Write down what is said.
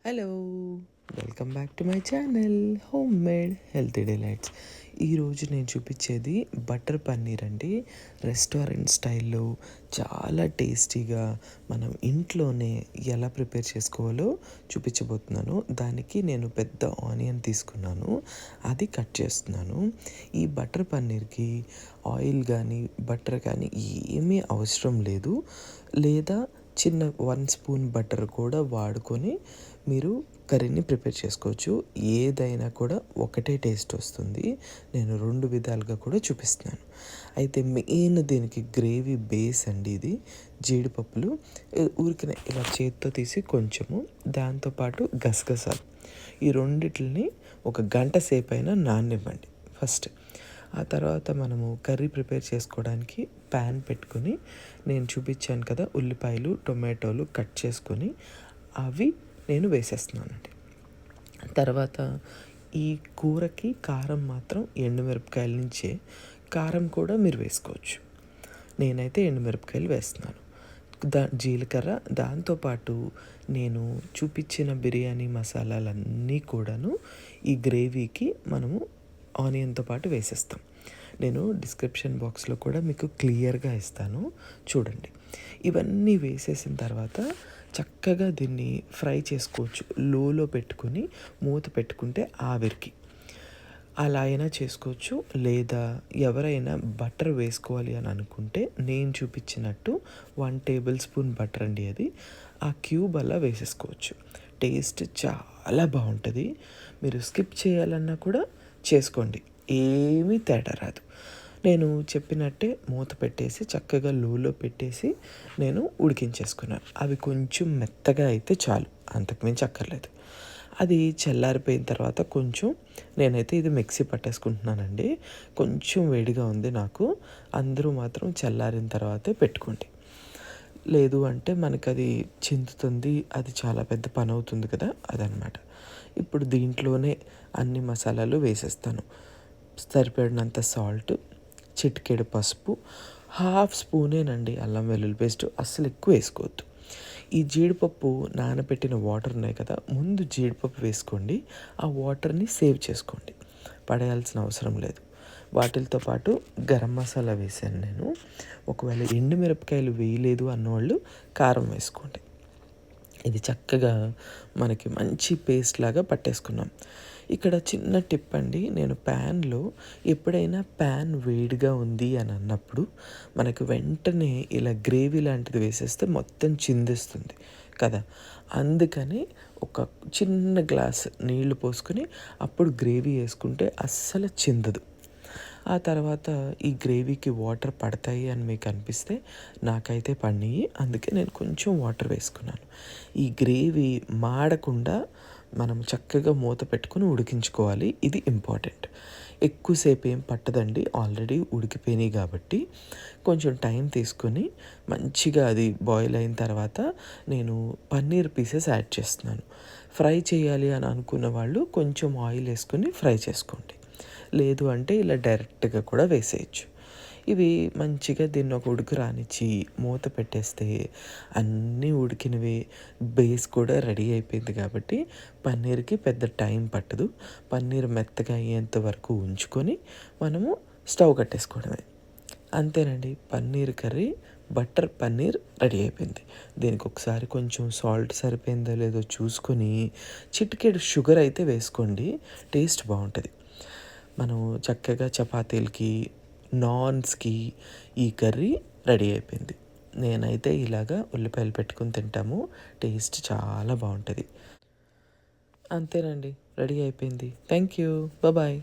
Hello! Welcome back to my channel home made healthy delights. ఈరోజు నేను చూపించేది butter paneer అండి. రెస్టారెంట్ స్టైల్లో చాలా టేస్టీగా మనం ఇంట్లోనే ఎలా ప్రిపేర్ చేసుకోవాలో చూపించబోతున్నాను. దానికి నేను పెద్ద ఆనియన్ తీసుకున్నాను, అది కట్ చేస్తున్నాను. ఈ బటర్ పన్నీర్కి ఆయిల్ కానీ బటర్ కానీ ఏమీ అవసరం లేదు. లేదా చిన్న 1 స్పూన్ బటర్ కూడా వాడుకొని మీరు కర్రీని ప్రిపేర్ చేసుకోవచ్చు. ఏదైనా కూడా ఒకటే టేస్ట్ వస్తుంది. నేను 2 విధాలుగా కూడా చూపిస్తున్నాను. అయితే మెయిన్ దీనికి గ్రేవీ బేస్ అండి ఇది. జీడిపప్పులు ఊరికనే ఇలా చేత్తో తీసి కొంచెము, దాంతోపాటు గసగసాలు, ఈ రెండిటిని ఒక గంట సేపు అయినా నాననివ్వండి ఫస్ట్. ఆ తర్వాత మనము కర్రీ ప్రిపేర్ చేసుకోవడానికి ప్యాన్ పెట్టుకొని, నేను చూపించాను కదా ఉల్లిపాయలు టొమాటోలు కట్ చేసుకొని అవి నేను వేసేస్తున్నానండి. తర్వాత ఈ కూరకి కారం మాత్రం ఎండుమిరపకాయల నుంచే, కారం కూడా మీరు వేసుకోవచ్చు. నేనైతే ఎండుమిరపకాయలు వేస్తున్నాను. జీలకర్ర, దాంతోపాటు నేను చూపించిన బిర్యానీ మసాలాలన్నీ కూడాను ఈ గ్రేవీకి మనము ఆనియన్తో పాటు వేసేస్తాం. నేను డిస్క్రిప్షన్ బాక్స్లో కూడా మీకు క్లియర్గా ఇస్తాను, చూడండి. ఇవన్నీ వేసేసిన తర్వాత చక్కగా దీన్ని ఫ్రై చేసుకోవచ్చు. లోలో పెట్టుకొని మూత పెట్టుకుంటే ఆవిరికి అలా అయినా చేసుకోవచ్చు. లేదా ఎవరైనా బటర్ వేసుకోవాలి అని అనుకుంటే నేను చూపించినట్టు 1 టేబుల్ స్పూన్ బటర్ అండి, అది ఆ క్యూబ్ అలా వేసేసుకోవచ్చు. టేస్ట్ చాలా బాగుంటుంది. మీరు స్కిప్ చేయాలన్నా కూడా చేసుకోండి, ఏమీ తేడా రాదు. నేను చెప్పినట్టే మూత పెట్టేసి చక్కగా లోలో పెట్టేసి నేను ఉడికించేసుకున్నాను. అవి కొంచెం మెత్తగా అయితే చాలు, అంతకుమించి అక్కర్లేదు. అది చల్లారిపోయిన తర్వాత కొంచెం, నేనైతే ఇది మిక్సీ పట్టేసుకుంటున్నానండి. కొంచెం వేడిగా ఉంది నాకు. అందరూ మాత్రం చల్లారిన తర్వాతే పెట్టుకోండి. లేదు అంటే మనకు అది చిందుతుంది, అది చాలా పెద్ద పని అవుతుంది కదా, అదనమాట. ఇప్పుడు దీంట్లోనే అన్ని మసాలాలు వేసేస్తాను. సరిపడినంత సాల్ట్, చిటికెడు పసుపు, 1/2 స్పూనేనండి అల్లం వెల్లుల్లి పేస్ట్, అస్సలు ఎక్కువ వేసుకోవద్దు. ఈ జీడిపప్పు నానబెట్టిన వాటర్ ఉన్నాయి కదా, ముందు జీడిపప్పు వేసుకోండి. ఆ వాటర్ని సేవ్ చేసుకోండి, పడేయాల్సిన అవసరం లేదు. వాటితో పాటు గరం మసాలా వేసాను నేను. ఒకవేళ ఎండుమిరపకాయలు వేయలేదు అన్నవాళ్ళు కారం వేసుకోండి. ఇది చక్కగా మనకి మంచి పేస్ట్ లాగా పట్టేసుకున్నాం. ఇక్కడ చిన్న టిప్ అండి, నేను ప్యాన్లో ఎప్పుడైనా ప్యాన్ వేడిగా ఉంది అని అన్నప్పుడు మనకు వెంటనే ఇలా గ్రేవీ లాంటిది వేసేస్తే మొత్తం చిందిస్తుంది కదా. అందుకని ఒక చిన్న గ్లాస్ నీళ్లు పోసుకొని అప్పుడు గ్రేవీ వేసుకుంటే అస్సలు చిందదు. ఆ తర్వాత ఈ గ్రేవీకి వాటర్ పడతాయి అని మీకు అనిపిస్తే, నాకైతే పడినాయి, అందుకే నేను కొంచెం వాటర్ వేసుకున్నాను. ఈ గ్రేవీ మాడకుండా మనం చక్కగా మూత పెట్టుకుని ఉడికించుకోవాలి, ఇది ఇంపార్టెంట్. ఎక్కువసేపు ఏం పట్టదండి, ఆల్రెడీ ఉడికిపోయినాయి కాబట్టి. కొంచెం టైం తీసుకొని మంచిగా అది బాయిల్ అయిన తర్వాత నేను పన్నీర్ పీసెస్ యాడ్ చేస్తున్నాను. ఫ్రై చేయాలి అని అనుకున్న వాళ్ళు కొంచెం ఆయిల్ వేసుకొని ఫ్రై చేసుకోండి. లేదు అంటే ఇలా డైరెక్ట్గా కూడా వేసేయచ్చు. ఇవి మంచిగా దీన్ని ఒక ఉడుకు రానిచ్చి మూత పెట్టేస్తే అన్నీ ఉడికినవి, బేస్ కూడా రెడీ అయిపోయింది కాబట్టి పన్నీర్కి పెద్ద టైం పట్టదు. పన్నీర్ మెత్తగా అయ్యేంత వరకు ఉంచుకొని మనము స్టవ్ కట్టేసుకోవడమే. అంతేనండి, paneer curry, butter paneer ready అయిపోయింది. దీనికి ఒకసారి కొంచెం సాల్ట్ సరిపోయిందో లేదో చూసుకొని చిటికెడు షుగర్ అయితే వేసుకోండి, టేస్ట్ బాగుంటుంది. మనం చక్కగా చపాతీలకి, నాన్స్కి ఈ కర్రీ రెడీ అయిపోయింది. నేనైతే ఇలాగా ఉల్లిపాయలు పెట్టుకుని తింటాము, టేస్ట్ చాలా బాగుంటుంది. అంతేనండి, రెడీ అయిపోయింది. Thank you, bye.